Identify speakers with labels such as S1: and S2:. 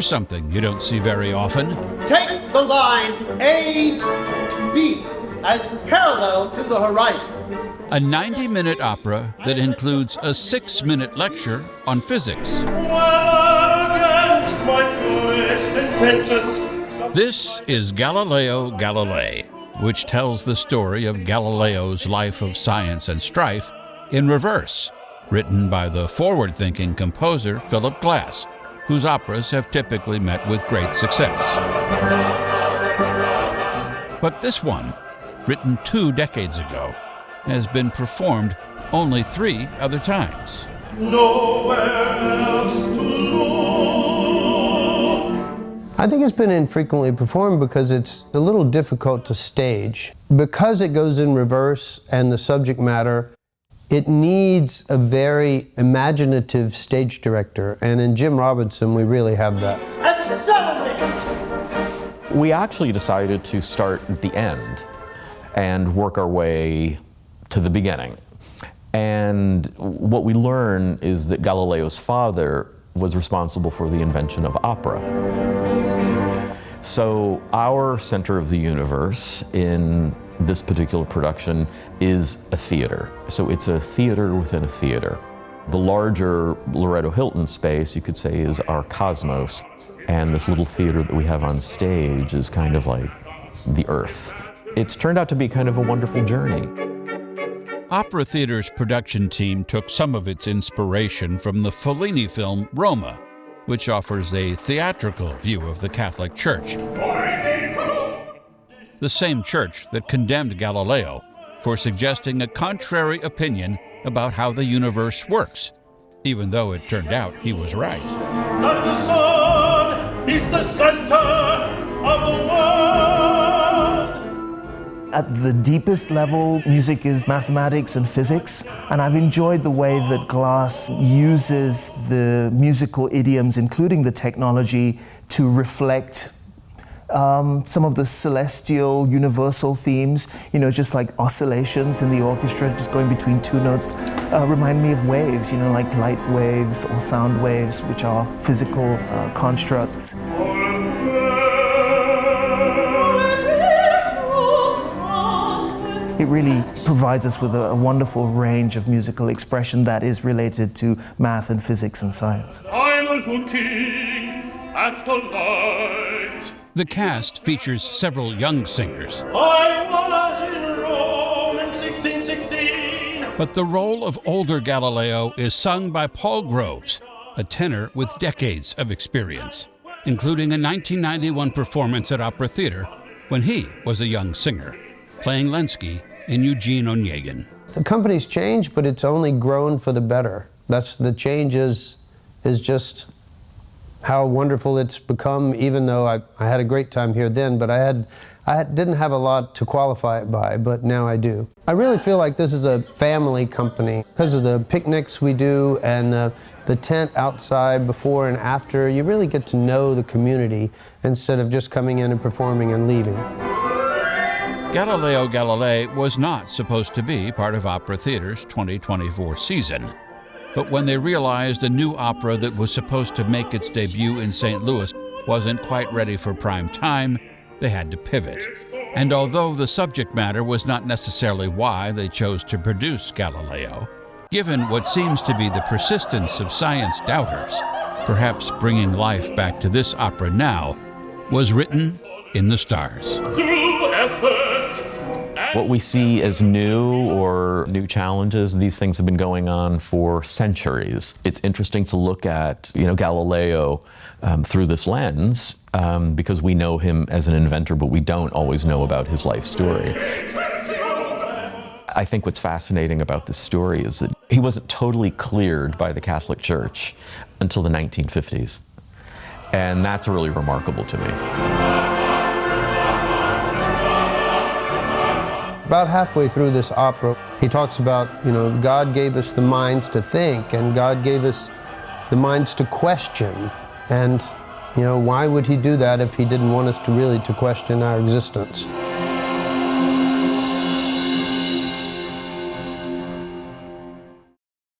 S1: Here's something you don't see very often.
S2: Take the line AB as parallel to the horizon.
S1: A 90-minute opera that includes a 6-minute lecture on physics. This is Galileo Galilei, which tells the story of Galileo's life of science and strife in reverse, written by the forward-thinking composer Phillip Glass, whose operas have typically met with great success. But this one, written 2 decades ago, has been performed only 3 other times.
S3: Nowhere else to look.
S4: I think it's been infrequently performed because it's a little difficult to stage. Because it goes in reverse and the subject matter, it needs a very imaginative stage director, and in Jim Robinson we really have that.
S5: We actually decided to start at the end and work our way to the beginning. And what we learn is that Galileo's father was responsible for the invention of opera. So our center of the universe in this particular production is a theater. So it's a theater within a theater. The larger Loretto Hilton space, you could say, is our cosmos. And this little theater that we have on stage is kind of like the earth. It's turned out to be kind of a wonderful journey.
S1: Opera Theater's production team took some of its inspiration from the Fellini film Roma, which offers a theatrical view of the Catholic Church. The same church that condemned Galileo for suggesting a contrary opinion about how the universe works, even though it turned out he was right.
S3: That the sun is the center of the world.
S6: At the deepest level, music is mathematics and physics, and I've enjoyed the way that Glass uses the musical idioms, including the technology, to reflect some of the celestial, universal themes, just like oscillations in the orchestra, just going between 2 notes, remind me of waves, like light waves or sound waves, which are physical constructs. It really provides us with a wonderful range of musical expression that is related to math and physics and science.
S3: I'm looking at the light.
S1: The cast features several young singers.
S3: I was in Rome in 1616.
S1: But the role of older Galileo is sung by Paul Groves, a tenor with decades of experience, including a 1991 performance at Opera Theater when he was a young singer, playing Lenski in Eugene Onegin.
S4: The company's changed, but it's only grown for the better. That's the change is just how wonderful it's become, even though I had a great time here then, but I didn't have a lot to qualify it by, but now I do. I really feel like this is a family company because of the picnics we do and the tent outside before and after. You really get to know the community instead of just coming in and performing and leaving.
S1: Galileo Galilei was not supposed to be part of Opera Theater's 2024 season. But when they realized a new opera that was supposed to make its debut in St. Louis wasn't quite ready for prime time, they had to pivot. And although the subject matter was not necessarily why they chose to produce Galileo, given what seems to be the persistence of science doubters, perhaps bringing life back to this opera now was written in the stars.
S3: Through effort.
S5: What we see as new or new challenges, these things have been going on for centuries. It's interesting to look at, Galileo through this lens because we know him as an inventor, but we don't always know about his life story. I think what's fascinating about this story is that he wasn't totally cleared by the Catholic Church until the 1950s. And that's really remarkable to me.
S4: About halfway through this opera, he talks about, God gave us the minds to think, and God gave us the minds to question. And, why would he do that if he didn't want us to really to question our existence?